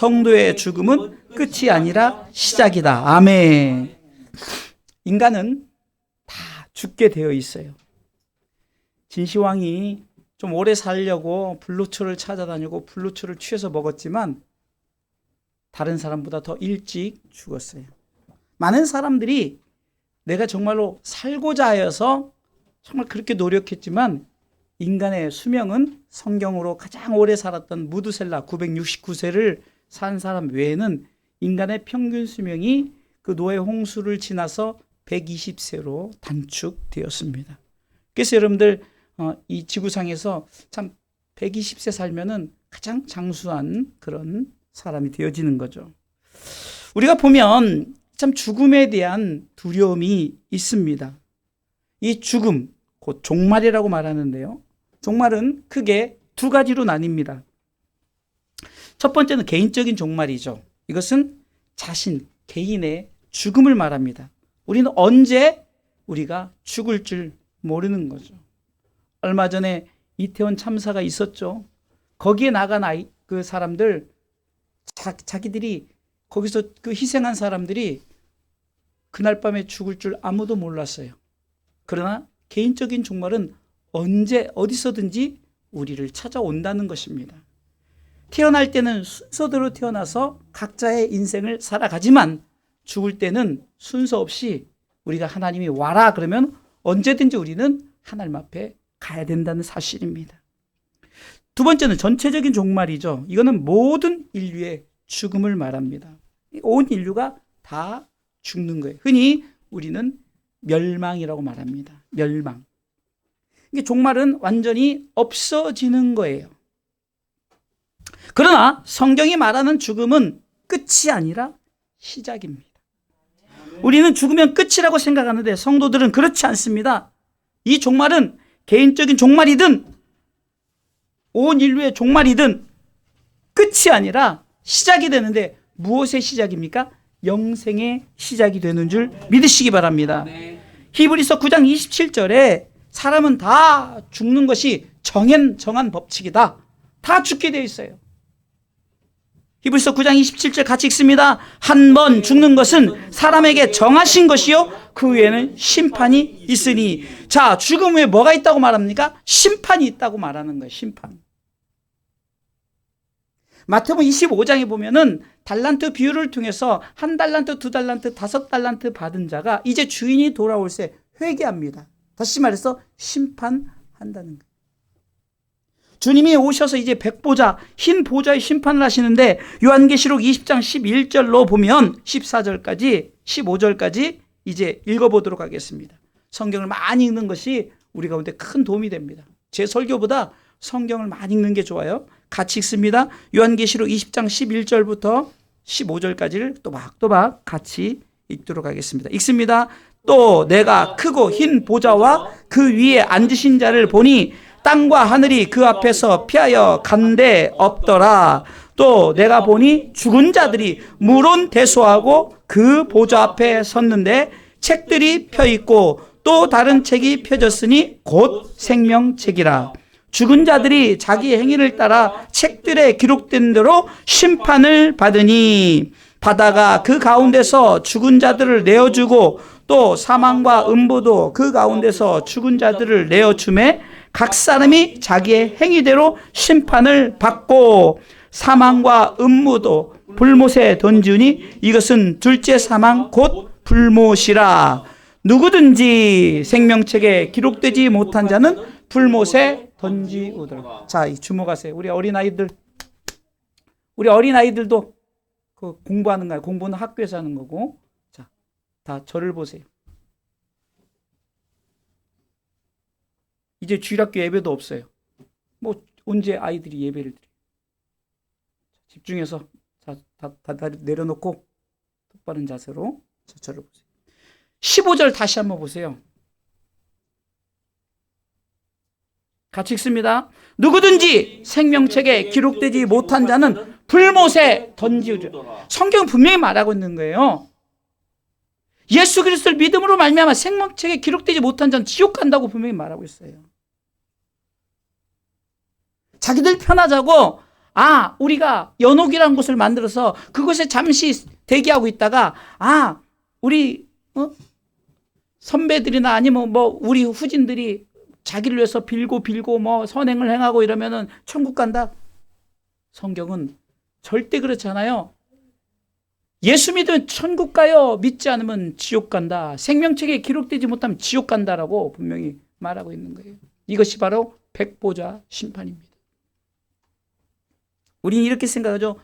성도의 죽음은 끝이 아니라 시작이다. 아멘. 인간은 다 죽게 되어 있어요. 진시황이 좀 오래 살려고 불로초를 찾아다니고 불로초를 취해서 먹었지만 다른 사람보다 더 일찍 죽었어요. 많은 사람들이 내가 정말로 살고자 하여서 정말 그렇게 노력했지만 인간의 수명은 성경으로 가장 오래 살았던 무드셀라 969세를 산 사람 외에는 인간의 평균 수명이 그 노예 홍수를 지나서 120세로 단축되었습니다. 그래서 여러분들 이 지구상에서 참 120세 살면은 가장 장수한 그런 사람이 되어지는 거죠. 우리가 보면 참 죽음에 대한 두려움이 있습니다. 이 죽음, 곧 종말이라고 말하는데요. 종말은 크게 두 가지로 나뉩니다. 첫 번째는 개인적인 종말이죠. 이것은 자신, 개인의 죽음을 말합니다. 우리는 언제 우리가 죽을 줄 모르는 거죠. 얼마 전에 이태원 참사가 있었죠. 거기에 나간 그 사람들, 자기들이 거기서 그 희생한 사람들이 그날 밤에 죽을 줄 아무도 몰랐어요. 그러나 개인적인 종말은 언제 어디서든지 우리를 찾아온다는 것입니다. 태어날 때는 순서대로 태어나서 각자의 인생을 살아가지만 죽을 때는 순서 없이 우리가 하나님이 와라 그러면 언제든지 우리는 하나님 앞에 가야 된다는 사실입니다. 두 번째는 전체적인 종말이죠. 이거는 모든 인류의 죽음을 말합니다. 온 인류가 다 죽는 거예요. 흔히 우리는 멸망이라고 말합니다. 멸망. 이게 종말은 완전히 없어지는 거예요. 그러나 성경이 말하는 죽음은 끝이 아니라 시작입니다. 우리는 죽으면 끝이라고 생각하는데 성도들은 그렇지 않습니다. 이 종말은 개인적인 종말이든 온 인류의 종말이든 끝이 아니라 시작이 되는데 무엇의 시작입니까? 영생의 시작이 되는 줄 믿으시기 바랍니다. 히브리서 9장 27절에 사람은 다 죽는 것이 정한 법칙이다. 다 죽게 되어 있어요. 히브리서 9장 27절 같이 읽습니다. 한 번 죽는 것은 사람에게 정하신 것이요 그 후에는 심판이 있으니. 자, 죽음 후에 뭐가 있다고 말합니까? 심판이 있다고 말하는 거예요. 심판. 마태복음 25장에 보면은 달란트 비유를 통해서 1달란트, 2달란트, 5달란트 받은 자가 이제 주인이 돌아올 때 회개합니다. 다시 말해서 심판한다는 거예요. 주님이 오셔서 이제 백보자, 흰 보좌의 심판을 하시는데 요한계시록 20장 11절로 보면 14절까지 15절까지 이제 읽어보도록 하겠습니다. 성경을 많이 읽는 것이 우리 가운데 큰 도움이 됩니다. 제 설교보다 성경을 많이 읽는 게 좋아요. 같이 읽습니다. 요한계시록 20장 11절부터 15절까지를 또박또박 같이 읽도록 하겠습니다. 읽습니다. 또 내가 크고 흰 보좌와 그 위에 앉으신 자를 보니 땅과 하늘이 그 앞에서 피하여 간데 없더라. 또 내가 보니 죽은 자들이 물론대소하고 그 보좌 앞에 섰는데 책들이 펴있고 또 다른 책이 펴졌으니 곧 생명책이라. 죽은 자들이 자기 행위를 따라 책들에 기록된 대로 심판을 받으니 바다가 그 가운데서 죽은 자들을 내어주고 또 사망과 음부도 그 가운데서 죽은 자들을 내어주매 각 사람이 자기의 행위대로 심판을 받고 사망과 음부도 불못에 던지니 이것은 둘째 사망 곧 불못이라. 누구든지 생명책에 기록되지 못한 자는 불못에 던지우더라. 자, 주목하세요. 우리 어린아이들도 그 공부하는 거예요. 공부는 학교에서 하는 거고. 자, 다 저를 보세요. 이제 주일학교 예배도 없어요. 뭐 언제 아이들이 예배를 드려요? 집중해서 다 내려놓고 똑바른 자세로 저를 보세요. 15절 다시 한번 보세요. 같이 읽습니다. 누구든지 생명책에 기록되지 못한 자는 불못에 던지우리라. 성경은 분명히 말하고 있는 거예요. 예수 그리스도를 믿음으로 말미암아 생명책에 기록되지 못한 자는 지옥 간다고 분명히 말하고 있어요. 자기들 편하자고 우리가 연옥이라는 곳을 만들어서 그곳에 잠시 대기하고 있다가 우리 선배들이나 아니면 우리 후진들이 자기를 위해서 빌고 선행을 행하고 이러면은 천국 간다. 성경은 절대 그렇지 않아요. 예수 믿으면 천국 가요. 믿지 않으면 지옥 간다. 생명책에 기록되지 못하면 지옥 간다라고 분명히 말하고 있는 거예요. 이것이 바로 백보자 심판입니다. 우리는 이렇게 생각하죠.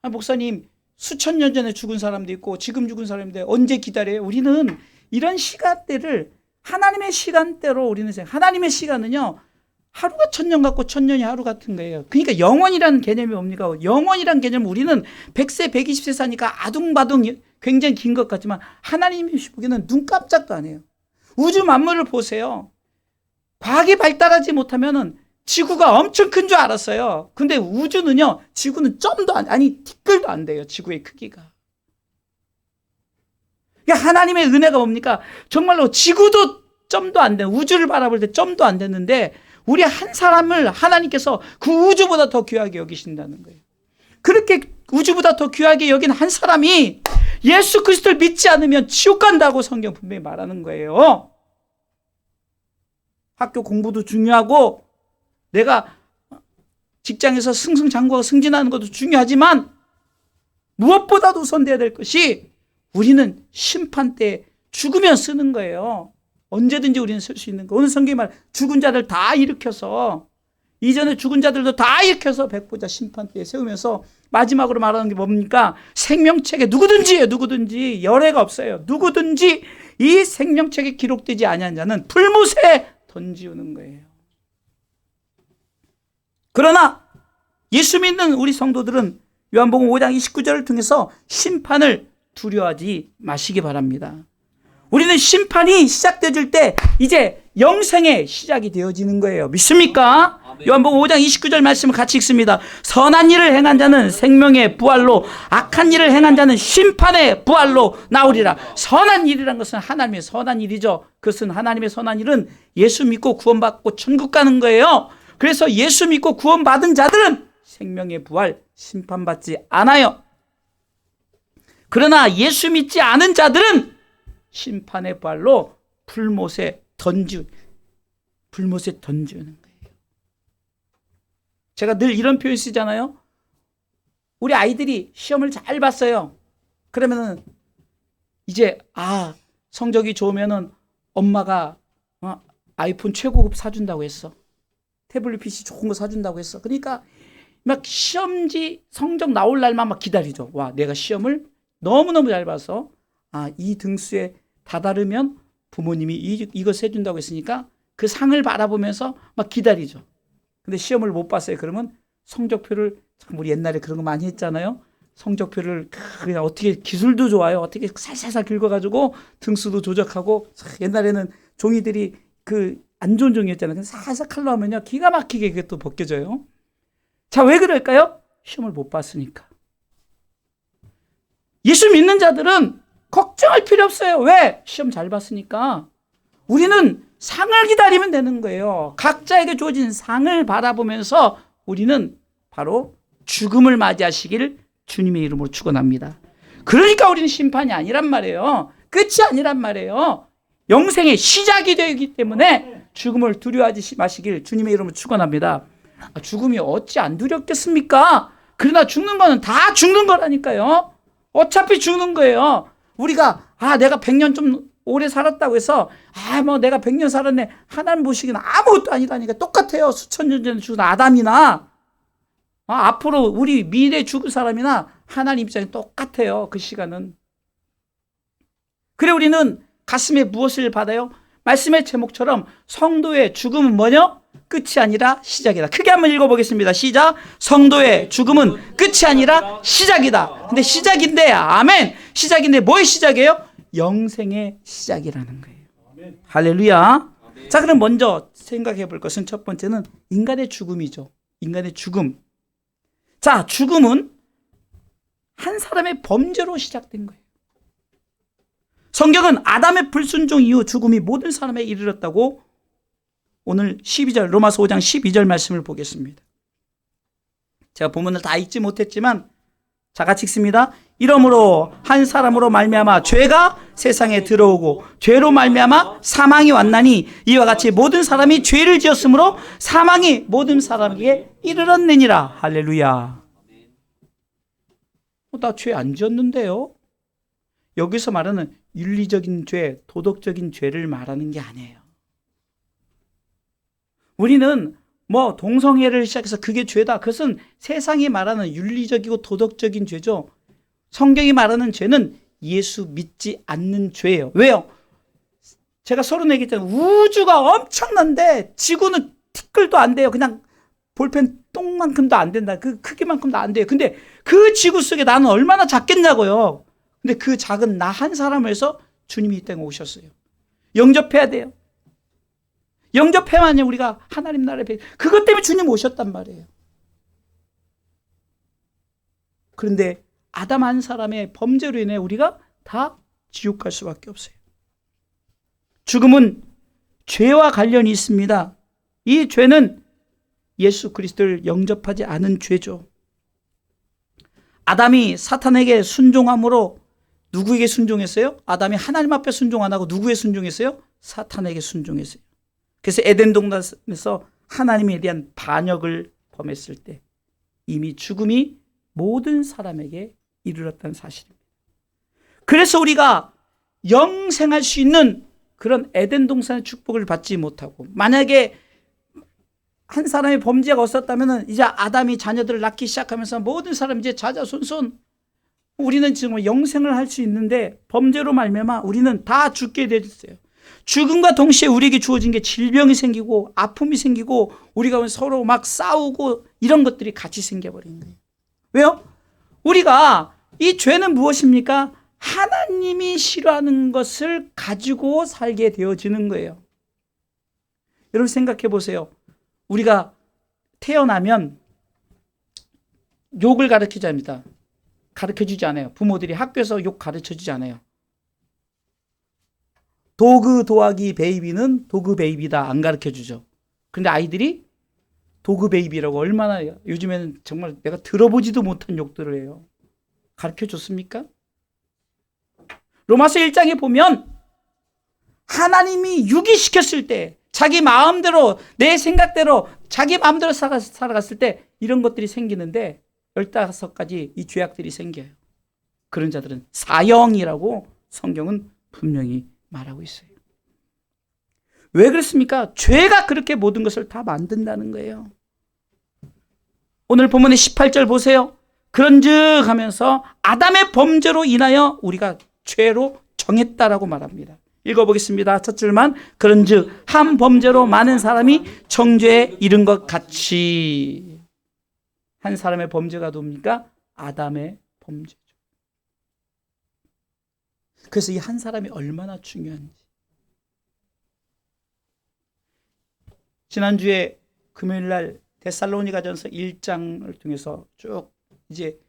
목사님, 수천 년 전에 죽은 사람도 있고 지금 죽은 사람인데 언제 기다려요? 우리는 이런 시간대를 하나님의 시간대로 우리는 하나님의 시간은요, 하루가 천년 같고 천년이 하루 같은 거예요. 그러니까 영원이라는 개념이 뭡니까? 영원이라는 개념은 우리는 100세, 120세 사니까 아둥바둥 굉장히 긴 것 같지만 하나님이 보기에는 눈 깜짝도 안 해요. 우주 만물을 보세요. 과학이 발달하지 못하면은 지구가 엄청 큰 줄 알았어요. 근데 우주는요, 지구는 점도 티끌도 안 돼요. 지구의 크기가. 그러니까 하나님의 은혜가 뭡니까? 정말로 지구도 점도 안 되는, 우주를 바라볼 때 점도 안 됐는데 우리 한 사람을 하나님께서 그 우주보다 더 귀하게 여기신다는 거예요. 그렇게 우주보다 더 귀하게 여긴 한 사람이 예수 그리스도를 믿지 않으면 지옥 간다고 성경 분명히 말하는 거예요. 학교 공부도 중요하고 내가 직장에서 승승장구하고 승진하는 것도 중요하지만 무엇보다도 우선돼야 될 것이 우리는 심판 때 죽으면 쓰는 거예요. 언제든지 우리는 쓸 수 있는 거. 오늘 성경이 말 죽은 자들 다 일으켜서, 이전에 죽은 자들도 다 일으켜서 백보자 심판 때에 세우면서 마지막으로 말하는 게 뭡니까? 생명책에 누구든지 열애가 없어요. 누구든지 이 생명책에 기록되지 아니한 자는 불못에 던지우는 거예요. 그러나 예수 믿는 우리 성도들은 요한복음 5장 29절을 통해서 심판을 두려워하지 마시기 바랍니다. 우리는 심판이 시작되어질 때 이제 영생의 시작이 되어지는 거예요. 믿습니까? 요한복음 5장 29절 말씀을 같이 읽습니다. 선한 일을 행한 자는 생명의 부활로, 악한 일을 행한 자는 심판의 부활로 나오리라. 선한 일이란 것은 하나님의 선한 일이죠. 그것은 하나님의 선한 일은 예수 믿고 구원받고 천국 가는 거예요. 그래서 예수 믿고 구원받은 자들은 생명의 부활, 심판받지 않아요. 그러나 예수 믿지 않은 자들은 심판의 부활로 불못에 던지우는 거예요. 제가 늘 이런 표현 쓰잖아요. 우리 아이들이 시험을 잘 봤어요. 그러면은 이제 성적이 좋으면은 엄마가 아이폰 최고급 사준다고 했어. 태블릿 PC 좋은 거 사준다고 했어. 그러니까 막 시험지 성적 나올 날만 막 기다리죠. 와, 내가 시험을 너무너무 잘 봐서 이 등수에 다다르면 부모님이 이것을 해준다고 했으니까 그 상을 바라보면서 막 기다리죠. 근데 시험을 못 봤어요. 그러면 성적표를, 참 우리 옛날에 그런 거 많이 했잖아요. 성적표를 그냥 어떻게, 기술도 좋아요. 어떻게 살살살 긁어가지고 등수도 조작하고. 옛날에는 종이들이 안 좋은 종이였잖아요. 살살 칼로 하면요, 기가 막히게 그게 또 벗겨져요. 자, 왜 그럴까요? 시험을 못 봤으니까. 예수 믿는 자들은 걱정할 필요 없어요. 왜? 시험 잘 봤으니까. 우리는 상을 기다리면 되는 거예요. 각자에게 주어진 상을 바라보면서 우리는 바로 죽음을 맞이하시길 주님의 이름으로 축원합니다. 그러니까 우리는 심판이 아니란 말이에요. 끝이 아니란 말이에요. 영생의 시작이 되기 때문에 죽음을 두려워하지 마시길 주님의 이름으로 축원합니다. 죽음이 어찌 안 두렵겠습니까? 그러나 죽는 거는 다 죽는 거라니까요. 어차피 죽는 거예요. 우리가 내가 100년 좀 오래 살았다고 해서 내가 100년 살았네, 하나님 보시기는 아무것도 아니라니까. 똑같아요. 수천 년 전에 죽은 아담이나 앞으로 우리 미래에 죽을 사람이나 하나님 입장에 똑같아요. 그 시간은. 그래, 우리는 가슴에 무엇을 받아요? 말씀의 제목처럼 성도의 죽음은 뭐냐? 끝이 아니라 시작이다. 크게 한번 읽어보겠습니다. 시작. 성도의 죽음은 끝이 아니라 시작이다. 근데 시작인데, 아멘. 시작인데 뭐의 시작이에요? 영생의 시작이라는 거예요. 아멘. 할렐루야. 아멘. 자, 그럼 먼저 생각해 볼 것은 첫 번째는 인간의 죽음이죠. 인간의 죽음. 자, 죽음은 한 사람의 범죄로 시작된 거예요. 성경은 아담의 불순종 이후 죽음이 모든 사람에 이르렀다고 오늘 12절, 로마서 5장 12절 말씀을 보겠습니다. 제가 본문을 다 읽지 못했지만 자, 같이 읽습니다. 이러므로 한 사람으로 말미암아 죄가 세상에 들어오고 죄로 말미암아 사망이 왔나니 이와 같이 모든 사람이 죄를 지었으므로 사망이 모든 사람에게 이르렀느니라. 할렐루야. 나 죄 안 지었는데요. 여기서 말하는 윤리적인 죄, 도덕적인 죄를 말하는 게 아니에요. 우리는 뭐 동성애를 시작해서 그게 죄다. 그것은 세상이 말하는 윤리적이고 도덕적인 죄죠. 성경이 말하는 죄는 예수 믿지 않는 죄예요. 왜요? 제가 서로 얘기했잖아요. 우주가 엄청난데 지구는 티끌도 안 돼요. 그냥 볼펜 똥만큼도 안 된다. 그 크기만큼도 안 돼요. 근데 그 지구 속에 나는 얼마나 작겠냐고요. 근데 그 작은 나 한 사람을 해서 주님이 이 땅에 오셨어요. 영접해야 돼요. 영접해야만요 우리가 하나님 나라에 그것 때문에 주님 오셨단 말이에요. 그런데 아담 한 사람의 범죄로 인해 우리가 다 지옥 갈 수밖에 없어요. 죽음은 죄와 관련이 있습니다. 이 죄는 예수 그리스도를 영접하지 않은 죄죠. 아담이 사탄에게 순종함으로 누구에게 순종했어요? 아담이 하나님 앞에 순종 안 하고 누구에 순종했어요? 사탄에게 순종했어요. 그래서 에덴 동산에서 하나님에 대한 반역을 범했을 때 이미 죽음이 모든 사람에게 이르렀다는 사실입니다. 그래서 우리가 영생할 수 있는 그런 에덴 동산의 축복을 받지 못하고, 만약에 한 사람의 범죄가 없었다면 이제 아담이 자녀들을 낳기 시작하면서 모든 사람 이제 자자손손 우리는 지금 영생을 할 수 있는데 범죄로 말미암아 우리는 다 죽게 되었어요. 죽음과 동시에 우리에게 주어진 게 질병이 생기고 아픔이 생기고 우리가 서로 막 싸우고 이런 것들이 같이 생겨버린 거예요. 왜요? 우리가 이 죄는 무엇입니까? 하나님이 싫어하는 것을 가지고 살게 되어지는 거예요. 여러분 생각해 보세요. 우리가 태어나면 욕을 가르치자 합니다. 가르쳐주지 않아요. 부모들이 학교에서 욕 가르쳐주지 않아요. 도그 도하기 베이비는 도그 베이비다 안 가르쳐주죠. 그런데 아이들이 도그 베이비라고 얼마나 요즘에는 정말 내가 들어보지도 못한 욕들을 해요. 가르쳐줬습니까? 로마서 1장에 보면 하나님이 유기시켰을 때 자기 마음대로 내 생각대로 자기 마음대로 살아갔을 때 이런 것들이 생기는데 15가지 이 죄악들이 생겨요. 그런 자들은 사형이라고 성경은 분명히 말하고 있어요. 왜 그렇습니까? 죄가 그렇게 모든 것을 다 만든다는 거예요. 오늘 본문의 18절 보세요. 그런즉 하면서 아담의 범죄로 인하여 우리가 죄로 정했다라고 말합니다. 읽어보겠습니다. 첫 줄만. 그런즉 한 범죄로 많은 사람이 정죄에 이른 것 같이. 한 사람의 범죄가 뭡니까? 아담의 범죄죠. 그래서 이 한 사람이 얼마나 중요한지. 지난주에 금요일날 데살로니가전서 1장을 통해서 쭉 이제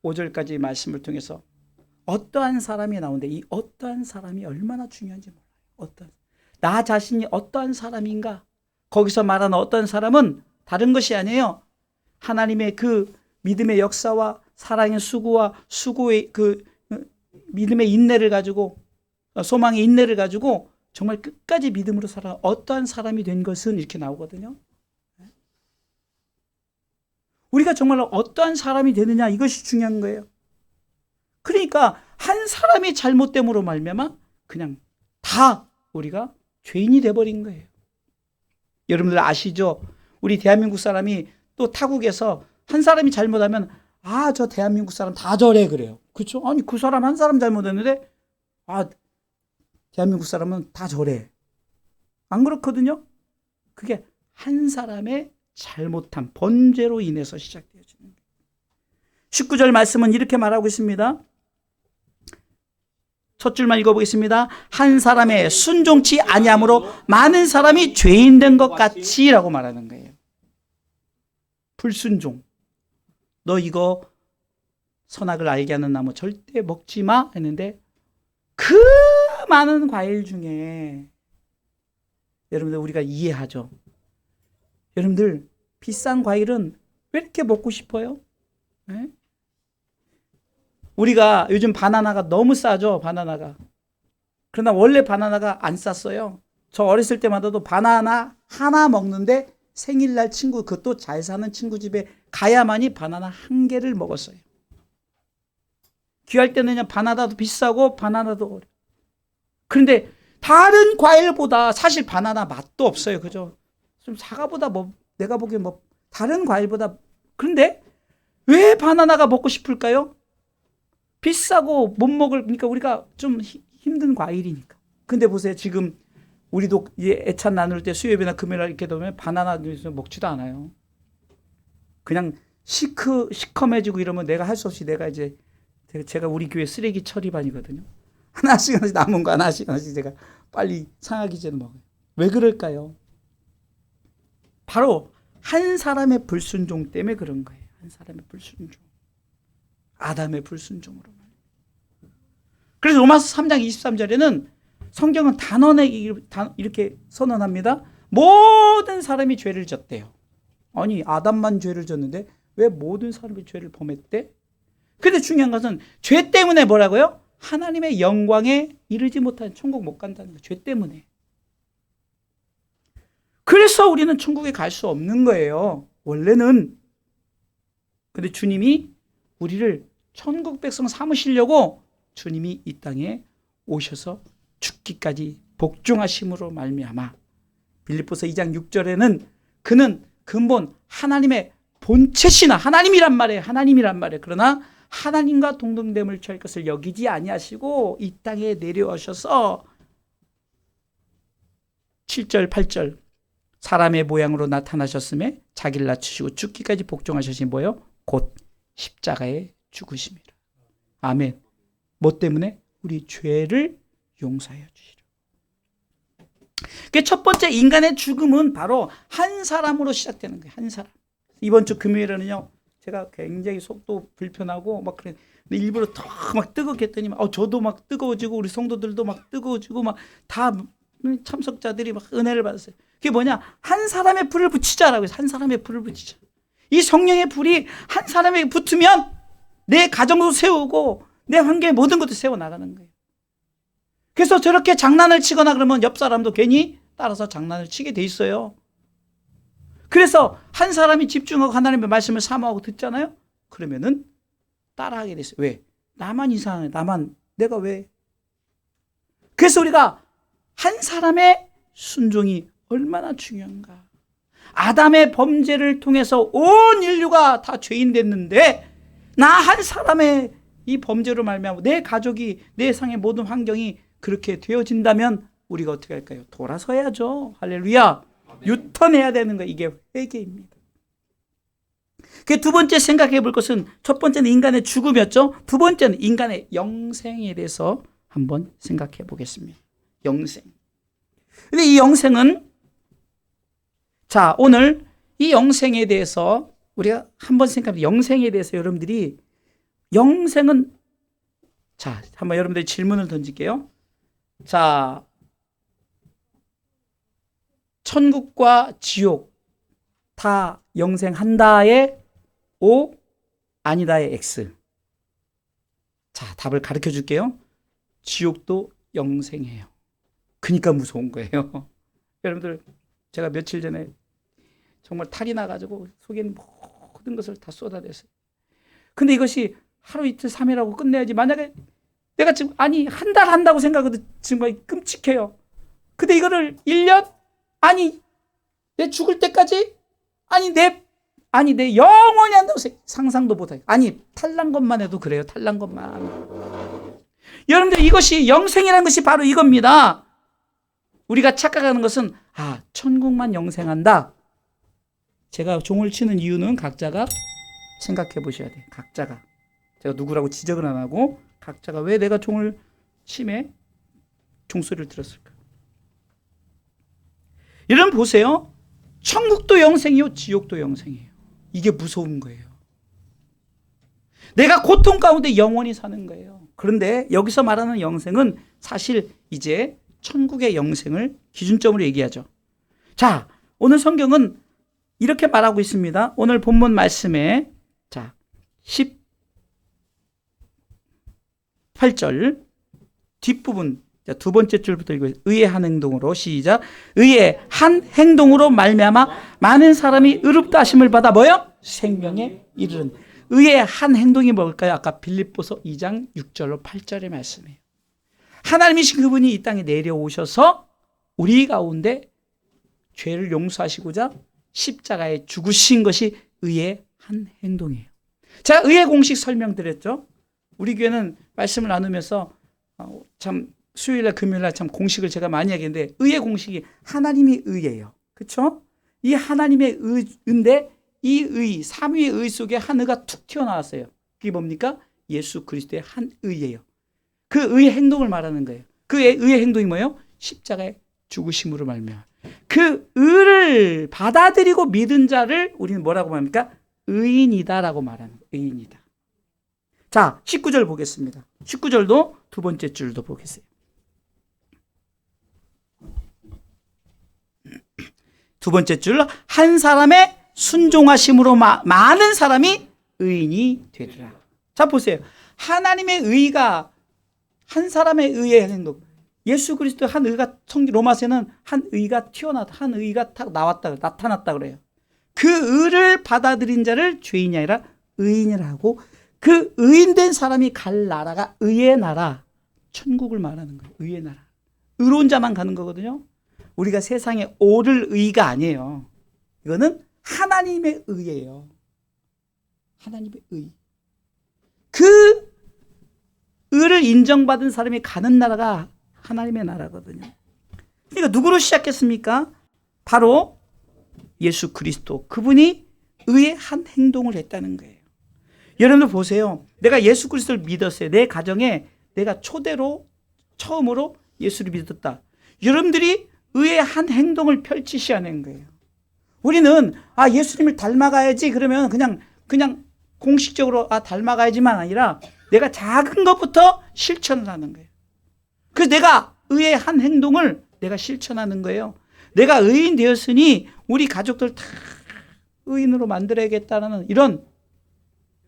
5절까지 말씀을 통해서 어떠한 사람이 나오는데 이 어떠한 사람이 얼마나 중요한지 몰라요. 나 자신이 어떠한 사람인가? 거기서 말하는 어떠한 사람은 다른 것이 아니에요. 하나님의 그 믿음의 역사와 사랑의 수고와 수고의 그 믿음의 인내를 가지고 소망의 인내를 가지고 정말 끝까지 믿음으로 살아 어떠한 사람이 된 것은 이렇게 나오거든요. 우리가 정말 어떠한 사람이 되느냐 이것이 중요한 거예요. 그러니까 한 사람이 잘못됨으로 말미암아 그냥 다 우리가 죄인이 돼버린 거예요. 여러분들 아시죠? 우리 대한민국 사람이 또 타국에서 한 사람이 잘못하면 저 대한민국 사람 다 저래 그래요. 그렇죠? 아니 그 사람 한 사람 잘못했는데 대한민국 사람은 다 저래. 안 그렇거든요? 그게 한 사람의 잘못한 범죄로 인해서 시작되어지는 거예요. 19절 말씀은 이렇게 말하고 있습니다. 첫 줄만 읽어보겠습니다. 한 사람의 순종치 아니함으로 많은 사람이 죄인 된 것 같이라고 말하는 거예요. 불순종. 너 이거 선악을 알게 하는 나무 절대 먹지 마 했는데 그 많은 과일 중에 여러분들 우리가 이해하죠. 여러분들 비싼 과일은 왜 이렇게 먹고 싶어요? 네? 우리가 요즘 바나나가 너무 싸죠, 바나나가. 그러나 원래 바나나가 안 쌌어요. 저 어렸을 때마다도 바나나 하나 먹는데 생일날 친구, 그것도 잘 사는 친구 집에 가야만이 바나나 한 개를 먹었어요. 귀할 때는 그냥 바나나도 비싸고 바나나도 어려. 그런데 다른 과일보다 사실 바나나 맛도 없어요. 그죠? 좀 사과보다 뭐 내가 보기엔 뭐 다른 과일보다. 그런데 왜 바나나가 먹고 싶을까요? 비싸고 못 먹을, 그러니까 우리가 좀 힘든 과일이니까. 근데 보세요. 지금 우리도 애찬 나눌 때 수요일이나 금요일 이렇게 되면 바나나 먹지도 않아요. 그냥 시커매지고 이러면 내가 할 수 없이 제가 우리 교회 쓰레기 처리반이거든요. 하나씩 남은 거 하나씩 제가 빨리 상하기 전에 먹어요. 왜 그럴까요? 바로 한 사람의 불순종 때문에 그런 거예요. 한 사람의 불순종. 아담의 불순종으로. 그래서 로마서 3장 23절에는 성경은 단언에 이렇게 선언합니다. 모든 사람이 죄를 졌대요. 아니, 아담만 죄를 졌는데 왜 모든 사람이 죄를 범했대? 근데 중요한 것은 죄 때문에 뭐라고요? 하나님의 영광에 이르지 못한 천국 못 간다는 거예요. 죄 때문에. 그래서 우리는 천국에 갈 수 없는 거예요. 원래는. 근데 주님이 우리를 천국 백성 삼으시려고 주님이 이 땅에 오셔서 죽기까지 복종하심으로 말미암아 빌립보서 2장 6절에는 그는 근본 하나님의 본체시나 하나님이란 말이에요. 그러나 하나님과 동등됨을 취할 것을 여기지 아니하시고 이 땅에 내려오셔서 7절 8절 사람의 모양으로 나타나셨음에 자기를 낮추시고 죽기까지 복종하셨으니 뭐예요? 곧 십자가에 죽으심이라. 아멘. 뭐 때문에? 우리 죄를 용서하여 주시라. 첫 번째 인간의 죽음은 바로 한 사람으로 시작되는 거예요. 한 사람. 이번 주 금요일에는요, 제가 굉장히 속도 불편하고 막 그래. 일부러 더 막 뜨겁게 했더니 저도 막 뜨거워지고 우리 성도들도 막 뜨거워지고 막 다 참석자들이 막 은혜를 받았어요. 그게 뭐냐? 한 사람의 불을 붙이자라고 해서 한 사람의 불을 붙이자. 이 성령의 불이 한 사람에게 붙으면 내 가정도 세우고 내 환경의 모든 것도 세워나가는 거예요. 그래서 저렇게 장난을 치거나 그러면 옆 사람도 괜히 따라서 장난을 치게 돼 있어요. 그래서 한 사람이 집중하고 하나님의 말씀을 사모하고 듣잖아요. 그러면은 따라하게 됐어요. 왜? 나만 이상해. 내가 왜? 그래서 우리가 한 사람의 순종이 얼마나 중요한가. 아담의 범죄를 통해서 온 인류가 다 죄인 됐는데 나 한 사람의 이 범죄로 말미암아 내 가족이, 내 상의 모든 환경이 그렇게 되어진다면 우리가 어떻게 할까요? 돌아서야죠. 할렐루야. 유턴해야 되는 거, 이게 회개입니다. 두 번째 생각해 볼 것은, 첫 번째는 인간의 죽음이었죠. 두 번째는 인간의 영생에 대해서 한번 생각해 보겠습니다. 영생. 근데 이 영생은, 자, 오늘 이 영생에 대해서 우리가 한번 생각해, 영생에 대해서 여러분들이, 영생은, 자, 한번 여러분들이 질문을 던질게요. 자, 천국과 지옥 다 영생한다의 O, 아니다의 X. 자, 답을 가르쳐 줄게요. 지옥도 영생해요. 그러니까 무서운 거예요. 여러분들, 제가 며칠 전에 정말 탈이 나가지고 속에 있는 모든 것을 다 쏟아냈어요. 근데 이것이 하루 이틀 3일하고 끝내야지. 만약에 내가 지금 한 달 한다고 생각해도 정말 끔찍해요. 근데 이거를 1년? 내 죽을 때까지? 내 영원히 한다고 상상도 못해요. 탈난 것만 해도 그래요. 탈난 것만. 여러분들, 이것이 영생이라는 것이 바로 이겁니다. 우리가 착각하는 것은 천국만 영생한다. 제가 종을 치는 이유는 각자가 생각해 보셔야 돼요. 각자가. 제가 누구라고 지적을 안 하고 각자가 왜 내가 종을 침에 종소리를 들었을까? 여러분 보세요. 천국도 영생이요, 지옥도 영생이에요. 이게 무서운 거예요. 내가 고통 가운데 영원히 사는 거예요. 그런데 여기서 말하는 영생은 사실 이제 천국의 영생을 기준점으로 얘기하죠. 자, 오늘 성경은 이렇게 말하고 있습니다. 오늘 본문 말씀에 자 18절 뒷부분 두 번째 줄부터 읽어요. 의의 한 행동으로 시작. 의의 한 행동으로 말미암아 많은 사람이 의롭다 하심을 받아 뭐요? 생명에 이르는. 의의 한 행동이 뭘까요? 아까 빌립보서 2장 6절로 8절의 말씀이에요. 하나님이신 그분이 이 땅에 내려오셔서 우리 가운데 죄를 용서하시고자 십자가에 죽으신 것이 의의 한 행동이에요. 제가 의의 공식 설명드렸죠. 우리 교회는 말씀을 나누면서 참 수요일날 금요일날 참 공식을 제가 많이 하겠는데 의의 공식이 하나님이 의예요. 그렇죠? 이 하나님의 의인데 이 의, 삼위의 의 속에 한 의가 툭 튀어나왔어요. 그게 뭡니까? 예수 그리스도의 한 의예요. 그 의의 행동을 말하는 거예요. 그 의의 행동이 뭐예요? 십자가의 죽으심으로 말미암아. 그 의를 받아들이고 믿은 자를 우리는 뭐라고 말합니까? 의인이다라고 말하는 거예요. 의인이다. 자, 19절 보겠습니다. 19절도 두 번째 줄도 보겠어요. 두 번째 줄, 한 사람의 순종하심으로 많은 사람이 의인이 되리라. 자, 보세요. 하나님의 의가 한 사람의 의의 행동. 예수 그리스도 한 의가 로마서에는 한 의가 튀어나왔다. 한 의가 탁 나왔다. 나타났다 그래요. 그 의를 받아들인 자를 죄인이 아니라 의인이라 하고 그 의인된 사람이 갈 나라가 의의 나라, 천국을 말하는 거예요. 의의 나라. 의로운 자만 가는 거거든요. 우리가 세상에 오를 의가 아니에요. 이거는 하나님의 의예요. 하나님의 의. 그 의를 인정받은 사람이 가는 나라가 하나님의 나라거든요. 그러니까 누구로 시작했습니까? 바로 예수 그리스도. 그분이 의의 한 행동을 했다는 거예요. 여러분들 보세요. 내가 예수 그리스도를 믿었어요. 내 가정에 내가 초대로 처음으로 예수를 믿었다. 여러분들이 의의 한 행동을 펼치셔야 하는 거예요. 우리는 예수님을 닮아가야지 그러면 그냥 공식적으로 닮아가야지만 아니라 내가 작은 것부터 실천을 하는 거예요. 그래서 내가 의의 한 행동을 내가 실천하는 거예요. 내가 의인 되었으니 우리 가족들 다 의인으로 만들어야겠다는 이런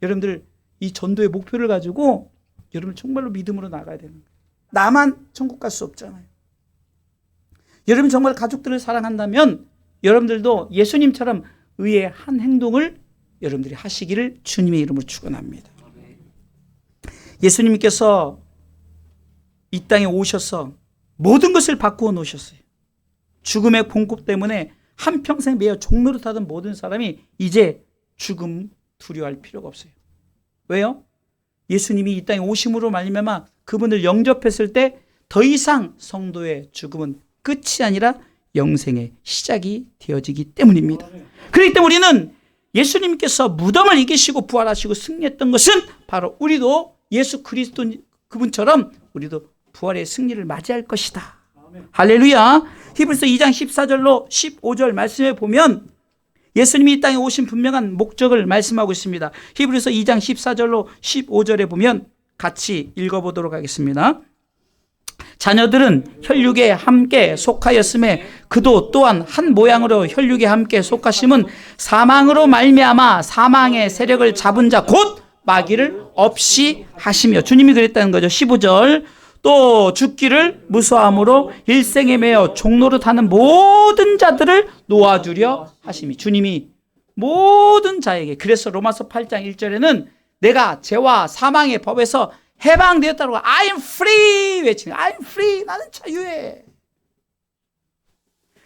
여러분들 이 전도의 목표를 가지고 여러분 정말로 믿음으로 나가야 되는 거예요. 나만 천국 갈 수 없잖아요. 여러분 정말 가족들을 사랑한다면 여러분들도 예수님처럼 의의 한 행동을 여러분들이 하시기를 주님의 이름으로 축원합니다. 예수님께서 이 땅에 오셔서 모든 것을 바꾸어 놓으셨어요. 죽음의 공급 때문에 한평생 매여 종노릇하던 모든 사람이 이제 죽음 두려워할 필요가 없어요. 왜요? 예수님이 이 땅에 오심으로 말미암아 그분을 영접했을 때 더 이상 성도의 죽음은 끝이 아니라 영생의 시작이 되어지기 때문입니다. 그렇기 때문에 우리는 예수님께서 무덤을 이기시고 부활하시고 승리했던 것은 바로 우리도 예수 그리스도 그분처럼 우리도 부활의 승리를 맞이할 것이다. 할렐루야. 히브리서 2장 14절로 15절 말씀에 보면 예수님이 이 땅에 오신 분명한 목적을 말씀하고 있습니다. 히브리서 2장 14절로 15절에 보면 같이 읽어보도록 하겠습니다. 자녀들은 혈육에 함께 속하였음에 그도 또한 한 모양으로 혈육에 함께 속하심은 사망으로 말미암아 사망의 세력을 잡은 자 곧 마귀를 없이 하시며 주님이 그랬다는 거죠. 15절 또 죽기를 무서함으로 일생에 매여 종노릇하는 모든 자들을 놓아주려 하심이 주님이 모든 자에게 그래서 로마서 8장 1절에는 내가 죄와 사망의 법에서 해방되었다고 I'm free 외치는 I'm free 나는 자유해.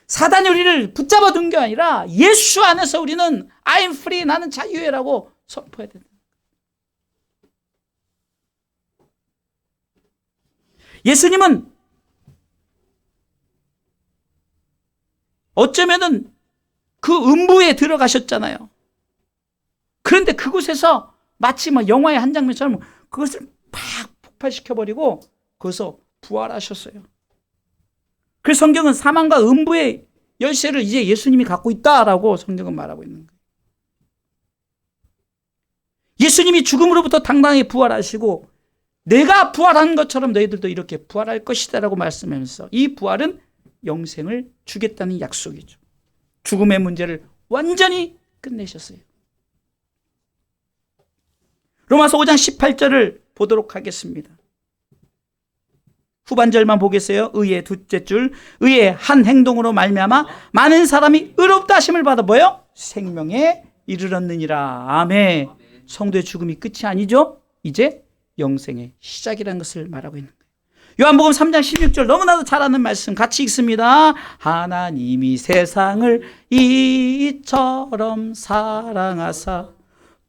사단이 우리를 붙잡아 둔 게 아니라 예수 안에서 우리는 I'm free 나는 자유해라고 선포해야 된다. 예수님은 어쩌면은 그 음부에 들어가셨잖아요. 그런데 그곳에서 마치 영화의 한 장면처럼 그것을 팍 폭발시켜버리고 거기서 부활하셨어요. 그래서 성경은 사망과 음부의 열쇠를 이제 예수님이 갖고 있다라고 성경은 말하고 있는 거예요. 예수님이 죽음으로부터 당당히 부활하시고 내가 부활한 것처럼 너희들도 이렇게 부활할 것이다 라고 말씀하면서 이 부활은 영생을 주겠다는 약속이죠. 죽음의 문제를 완전히 끝내셨어요. 로마서 5장 18절을 보도록 하겠습니다. 후반절만 보겠어요. 의의 둘째 줄, 의의 한 행동으로 말미암아 많은 사람이 의롭다 하심을 받아 뭐요? 생명에 이르렀느니라. 아멘. 성도의 죽음이 끝이 아니죠. 이제 영생의 시작이라는 것을 말하고 있는 거예요. 요한복음 3장 16절 너무나도 잘 아는 말씀 같이 읽습니다. 하나님이 세상을 이처럼 사랑하사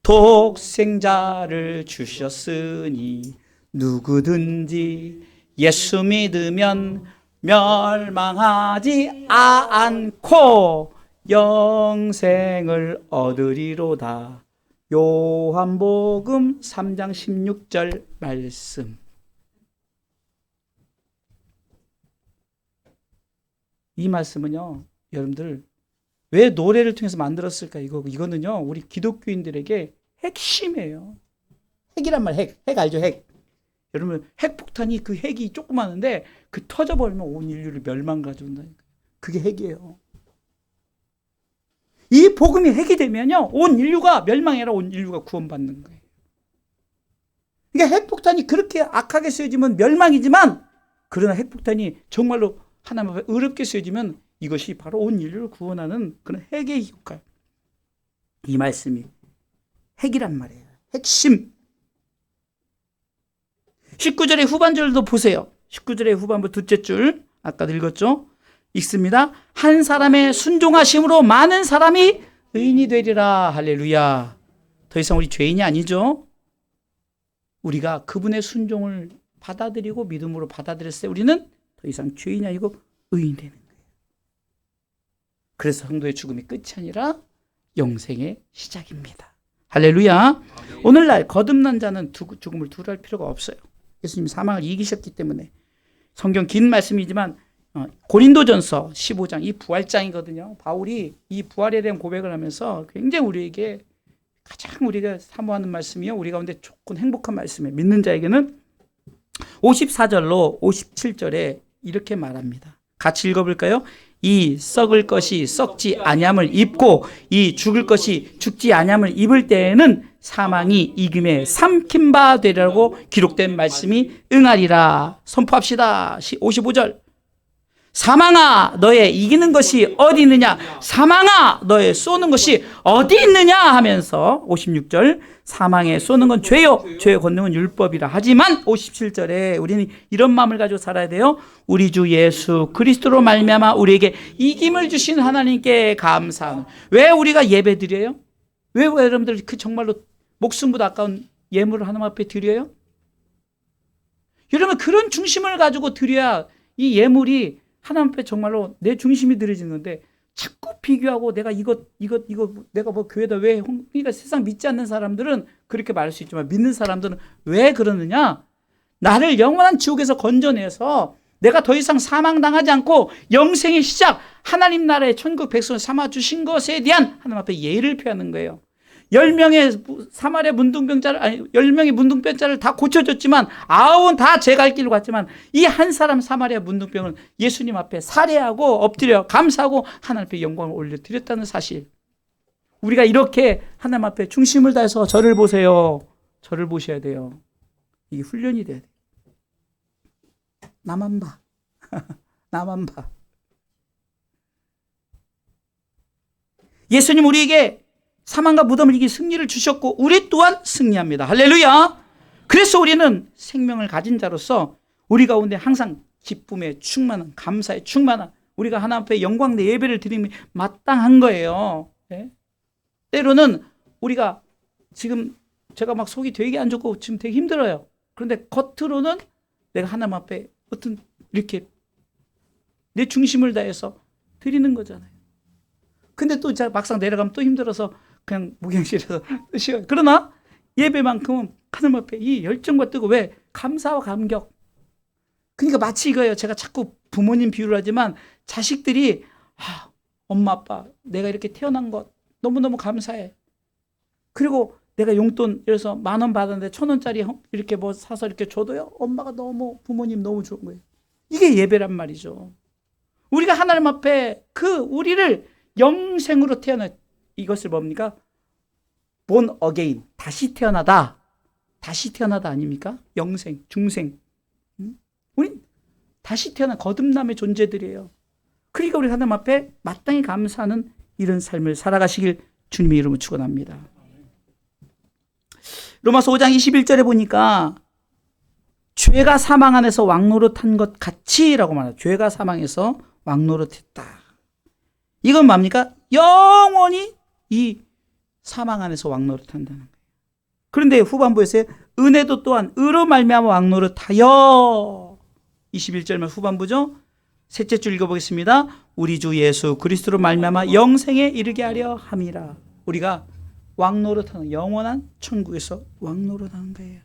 독생자를 주셨으니 누구든지 예수 믿으면 멸망하지 않고 영생을 얻으리로다. 요한복음 3장 16절 말씀. 이 말씀은요, 여러분들 왜 노래를 통해서 만들었을까? 이거는요, 우리 기독교인들에게 핵심이에요. 핵이란 말, 핵 알죠? 핵. 여러분, 핵폭탄이 그 핵이 조그마한데 그 터져버리면 온 인류를 멸망 가져온다니까. 그게 핵이에요. 이 복음이 핵이 되면요, 온 인류가 멸망이 아니라 온 인류가 구원받는 거예요. 그러니까 핵폭탄이 그렇게 악하게 쓰여지면 멸망이지만, 그러나 핵폭탄이 정말로 하나님 앞에 의롭게 쓰여지면 이것이 바로 온 인류를 구원하는 그런 핵의 효과. 이 말씀이 핵이란 말이에요. 핵심. 19절의 후반절도 보세요. 19절의 후반부 둘째 줄 아까도 읽었죠? 읽습니다. 한 사람의 순종하심으로 많은 사람이 의인이 되리라. 할렐루야. 더 이상 우리 죄인이 아니죠. 우리가 그분의 순종을 받아들이고 믿음으로 받아들였을 때 우리는 더 이상 죄인이 아니고 의인이 되는 거예요. 그래서 성도의 죽음이 끝이 아니라 영생의 시작입니다. 할렐루야. 오늘날 거듭난 자는 죽음을 두려워할 필요가 없어요. 예수님이 사망을 이기셨기 때문에. 성경 긴 말씀이지만 고린도전서 15장 이 부활장이거든요. 바울이 이 부활에 대한 고백을 하면서 굉장히 우리에게 가장 우리가 사모하는 말씀이요, 우리 가운데 좋은 행복한 말씀이에요. 믿는 자에게는 54절로 57절에 이렇게 말합니다. 같이 읽어볼까요? 이 썩을 것이 썩지 아니함을 입고 이 죽을 것이 죽지 아니함을 입을 때에는 사망이 이김에 삼킨 바 되리라고 기록된 말씀이 응하리라. 선포합시다. 55절. 사망아 너의 이기는 것이 어디 있느냐, 사망아 너의 쏘는 것이 어디 있느냐 하면서 56절. 사망에 쏘는 건 죄요, 죄의 권능은 율법이라. 하지만 57절에 우리는 이런 마음을 가지고 살아야 돼요. 우리 주 예수 그리스도로 말미암아 우리에게 이김을 주신 하나님께 감사하는. 왜 우리가 예배 드려요? 왜 여러분들 그 정말로 목숨보다 아까운 예물을 하나님 앞에 드려요? 여러분, 그런 중심을 가지고 드려야 이 예물이 하나님 앞에 정말로 내 중심이 들어지는 건데, 자꾸 비교하고 내가 이거 내가 뭐 교회다 왜, 그러니까 세상 믿지 않는 사람들은 그렇게 말할 수 있지만 믿는 사람들은 왜 그러느냐? 나를 영원한 지옥에서 건져내서 내가 더 이상 사망당하지 않고 영생의 시작, 하나님 나라의 천국 백성을 삼아 주신 것에 대한 하나님 앞에 예의를 표하는 거예요. 10명의 사마리아 문둥병자를, 아니 10명의 문둥병자를 다 고쳐줬지만 9은 다 제 갈 길로 갔지만 이 한 사람 사마리아 문둥병은 예수님 앞에 살해하고 엎드려 감사하고 하나님 앞에 영광을 올려드렸다는 사실. 우리가 이렇게 하나님 앞에 중심을 다해서 저를 보세요, 저를 보셔야 돼요. 이게 훈련이 돼야 돼요. 나만 봐. 나만 봐. 예수님 우리에게 사망과 무덤을 이긴 승리를 주셨고 우리 또한 승리합니다. 할렐루야. 그래서 우리는 생명을 가진 자로서 우리 가운데 항상 기쁨에 충만한, 감사에 충만한, 우리가 하나님 앞에 영광 내 예배를 드리면 마땅한 거예요. 네? 때로는 우리가 지금 제가 막 속이 되게 안 좋고 지금 되게 힘들어요. 그런데 겉으로는 내가 하나님 앞에 어떤 이렇게 내 중심을 다해서 드리는 거잖아요. 근데 또 막상 내려가면 또 힘들어서 그냥 무경실에서 쉬어요. 그러나 예배만큼은 하나님 앞에 이 열정과 뜨고, 왜? 감사와 감격. 그러니까 마치 이거예요. 제가 자꾸 부모님 비유를 하지만 자식들이 엄마 아빠 내가 이렇게 태어난 것 너무너무 감사해. 그리고 내가 용돈 예를 들어서 10,000원 받았는데 1,000원짜리 이렇게 뭐 사서 이렇게 줘도요, 엄마가 너무, 부모님 너무 좋은 거예요. 이게 예배란 말이죠. 우리가 하나님 앞에 우리를 영생으로 이것을 뭡니까? born again. 다시 태어나다. 다시 태어나다 아닙니까? 영생, 중생. 우린 다시 태어난 거듭남의 존재들이에요. 그러니까 우리 하나님 앞에 마땅히 감사하는 이런 삶을 살아가시길 주님의 이름으로 축원합니다. 로마서 5장 21절에 보니까 죄가 사망 안에서 왕노릇한 것 같이라고 말해요. 죄가 사망에서 왕노릇했다. 이건 뭡니까? 영원히 이 사망 안에서 왕노릇한다는 거예요. 그런데 후반부에서 은혜도 또한 의로 말미암아 왕노릇하여 21절만 후반부죠. 셋째 줄 읽어보겠습니다. 우리 주 예수 그리스도로 말미암아 영생에 이르게 하려 함이라. 우리가 왕노릇하는 영원한 천국에서 왕노릇하는 거예요.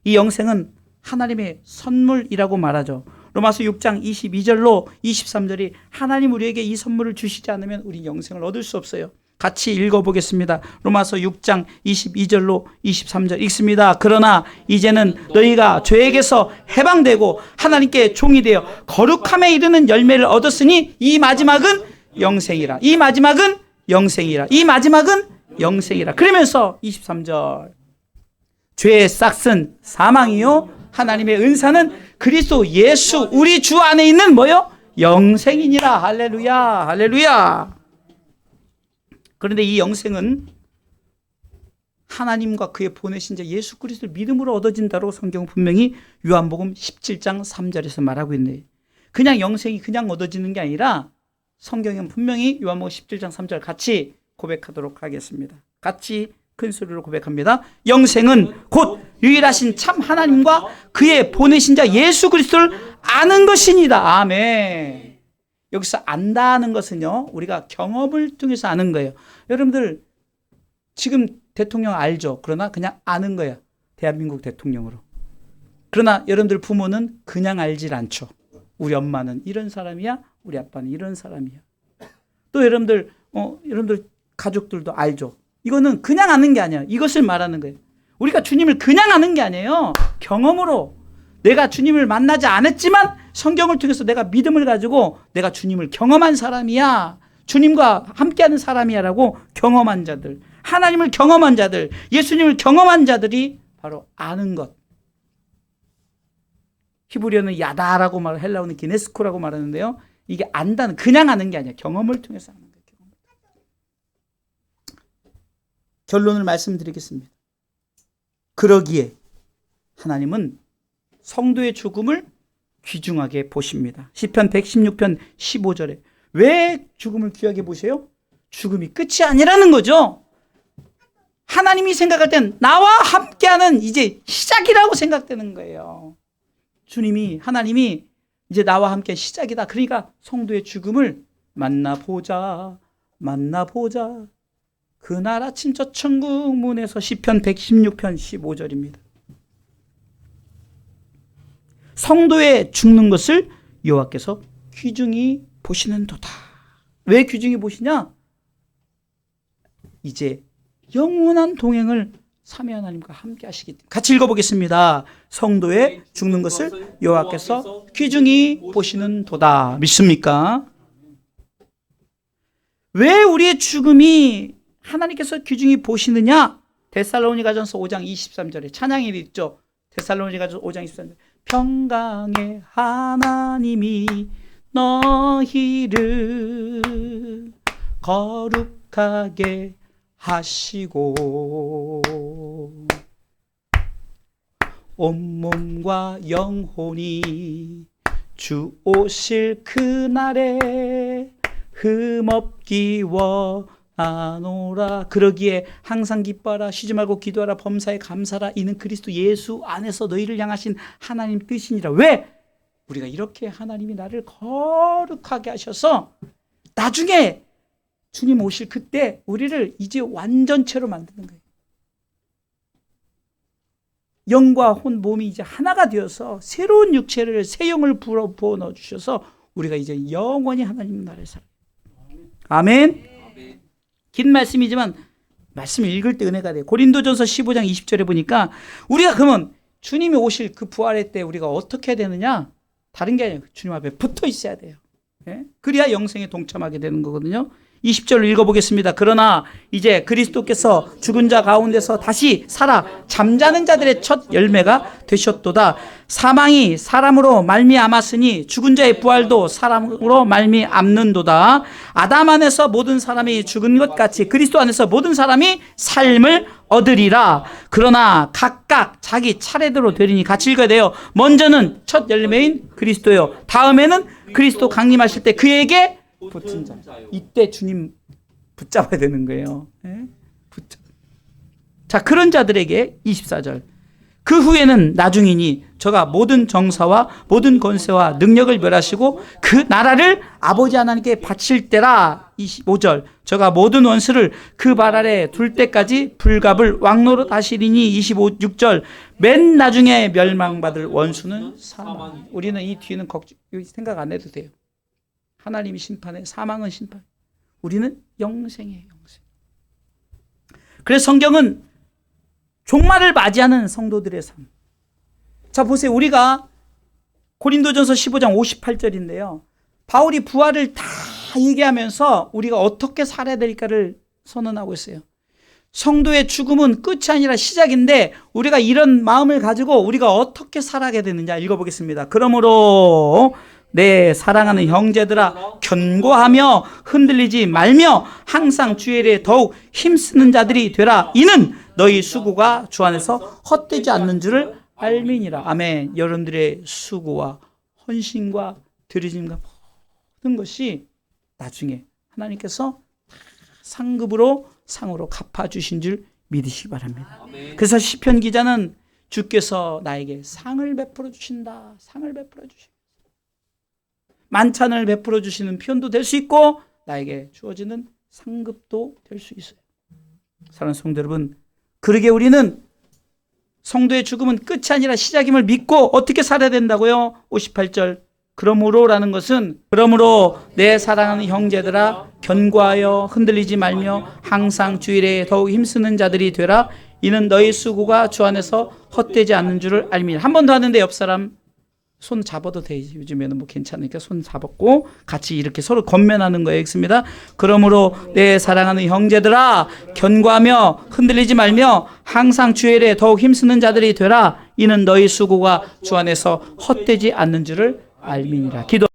이 영생은 하나님의 선물이라고 말하죠. 로마서 6장 22절로 23절이 하나님 우리에게 이 선물을 주시지 않으면 우리 영생을 얻을 수 없어요. 같이 읽어보겠습니다. 로마서 6장 22절로 23절 읽습니다. 그러나 이제는 너희가 죄에게서 해방되고 하나님께 종이 되어 거룩함에 이르는 열매를 얻었으니 이 마지막은 영생이라. 이 마지막은 영생이라. 이 마지막은 영생이라. 그러면서 23절 죄의 싹은 사망이요 하나님의 은사는 그리스도 예수 우리 주 안에 있는 뭐요? 영생이니라. 할렐루야 할렐루야. 그런데 이 영생은 하나님과 그의 보내신 자 예수 그리스도를 믿음으로 얻어진다고 성경은 분명히 요한복음 17장 3절에서 말하고 있네요. 그냥 영생이 그냥 얻어지는 게 아니라 성경은 분명히 요한복음 17장 3절 같이 고백하도록 하겠습니다. 같이 큰 소리로 고백합니다. 영생은 곧 유일하신 참 하나님과 그의 보내신 자 예수 그리스도를 아는 것이니라. 아멘. 여기서 안다는 것은요, 우리가 경험을 통해서 아는 거예요. 여러분들 지금 대통령 알죠? 그러나 그냥 아는 거예요. 대한민국 대통령으로. 그러나 여러분들 부모는 그냥 알질 않죠. 우리 엄마는 이런 사람이야, 우리 아빠는 이런 사람이야. 또 여러분들 가족들도 알죠. 이거는 그냥 아는 게 아니야. 이것을 말하는 거예요. 우리가 주님을 그냥 아는 게 아니에요. 경험으로. 내가 주님을 만나지 않았지만 성경을 통해서 내가 믿음을 가지고 내가 주님을 경험한 사람이야. 주님과 함께하는 사람이야 라고 경험한 자들, 하나님을 경험한 자들, 예수님을 경험한 자들이 바로 아는 것. 히브리어는 야다라고 말하고 헬라어는 기네스코라고 말하는데요. 이게 안다는, 그냥 아는 게 아니야. 경험을 통해서 아는 거예요. 결론을 말씀드리겠습니다. 그러기에 하나님은 성도의 죽음을 귀중하게 보십니다. 시편 116편 15절에 왜 죽음을 귀하게 보세요? 죽음이 끝이 아니라는 거죠. 하나님이 생각할 땐 나와 함께하는 이제 시작이라고 생각되는 거예요. 하나님이 이제 나와 함께 시작이다. 그러니까 성도의 죽음을 만나보자. 그날 아침 저 천국 문에서 시편 116편 15절입니다. 성도의 죽는 것을 여호와께서 귀중히 보시는도다. 왜 귀중히 보시냐? 이제 영원한 동행을 삼위 하나님과 함께 하시기 때문에. 같이 읽어보겠습니다. 성도의 죽는 것을 여호와께서 귀중히 보시는도다. 믿습니까? 왜 우리의 죽음이 하나님께서 귀중히 보시느냐? 데살로니가전서 5장 23절에 찬양이 있죠. 데살로니가전서 5장 23절. 평강의 하나님이 너희를 거룩하게 하시고 온몸과 영혼이 주 오실 그날에 흠없기 원하노라. 그러기에 항상 기뻐하라. 쉬지 말고 기도하라. 범사에 감사하라. 이는 그리스도 예수 안에서 너희를 향하신 하나님 뜻이니라. 왜? 우리가 이렇게 하나님이 나를 거룩하게 하셔서 나중에 주님 오실 그때 우리를 이제 완전체로 만드는 거예요. 영과 혼, 몸이 이제 하나가 되어서 새로운 육체를, 새 영을 부어 넣어주셔서 우리가 이제 영원히 하나님 나라에 살아요. 아멘. 긴 말씀이지만 말씀을 읽을 때 은혜가 돼요. 고린도전서 15장 20절에 보니까 우리가 그러면 주님이 오실 그 부활의 때 우리가 어떻게 해야 되느냐? 다른 게 아니에요. 주님 앞에 붙어 있어야 돼요. 예? 그래야 영생에 동참하게 되는 거거든요. 20절로 읽어보겠습니다. 그러나 이제 그리스도께서 죽은 자 가운데서 다시 살아 잠자는 자들의 첫 열매가 되셨도다. 사망이 사람으로 말미암았으니 죽은 자의 부활도 사람으로 말미암는도다. 아담 안에서 모든 사람이 죽은 것 같이 그리스도 안에서 모든 사람이 삶을 얻으리라. 그러나 각각 자기 차례대로 되리니 같이 읽어야 돼요. 먼저는 첫 열매인 그리스도요, 다음에는 그리스도 강림하실 때 그에게 붙은 자. 이때 주님 붙잡아야 되는 거예요. 네? 자, 그런 자들에게 24절. 그 후에는 나중이니 저가 모든 정사와 모든 권세와 능력을 멸하시고 그 나라를 아버지 하나님께 바칠 때라. 25절. 저가 모든 원수를 그 발 아래 둘 때까지 불갑을 왕노릇 하시리니. 26절. 맨 나중에 멸망받을 원수는 사망. 우리는 이 뒤는 생각 안 해도 돼요. 하나님이 심판해, 사망은 심판. 우리는 영생이에요, 영생. 그래서 성경은 종말을 맞이하는 성도들의 삶. 자, 보세요. 우리가 고린도전서 15장 58절인데요. 바울이 부활을 다 얘기하면서 우리가 어떻게 살아야 될까를 선언하고 있어요. 성도의 죽음은 끝이 아니라 시작인데 우리가 이런 마음을 가지고 우리가 어떻게 살아가야 되느냐 읽어보겠습니다. 그러므로 내 사랑하는 형제들아, 견고하며 흔들리지 말며 항상 주의 일에 더욱 힘쓰는 자들이 되라. 이는 너희 수고가 주 안에서 헛되지 않는 줄을 알미니라. 아멘. 여러분들의 수고와 헌신과 들이짐과 모든 것이 나중에 하나님께서 상급으로 상으로 갚아주신 줄 믿으시기 바랍니다. 그래서 시편 기자는 주께서 나에게 상을 베풀어 주신다. 상을 베풀어 주신다. 만찬을 베풀어 주시는 표현도 될 수 있고 나에게 주어지는 상급도 될 수 있어요. 사랑하는 성도 여러분, 그러게 우리는 성도의 죽음은 끝이 아니라 시작임을 믿고 어떻게 살아야 된다고요? 58절. 그러므로라는 것은 그러므로 내 사랑하는 형제들아, 견고하여 흔들리지 말며 항상 주일에 더욱 힘쓰는 자들이 되라. 이는 너희 수고가 주 안에서 헛되지 않는 줄을 알미라. 한 번 더 하는데 옆 사람 손 잡아도 되지. 요즘에는 뭐 괜찮으니까 손 잡았고 같이 이렇게 서로 건면하는 거예요. 읽습니다. 그러므로 내 사랑하는 형제들아, 견고하며 흔들리지 말며 항상 주의 일에 더욱 힘쓰는 자들이 되라. 이는 너희 수고가 주 안에서 헛되지 않는 줄을 알미니라. 기도.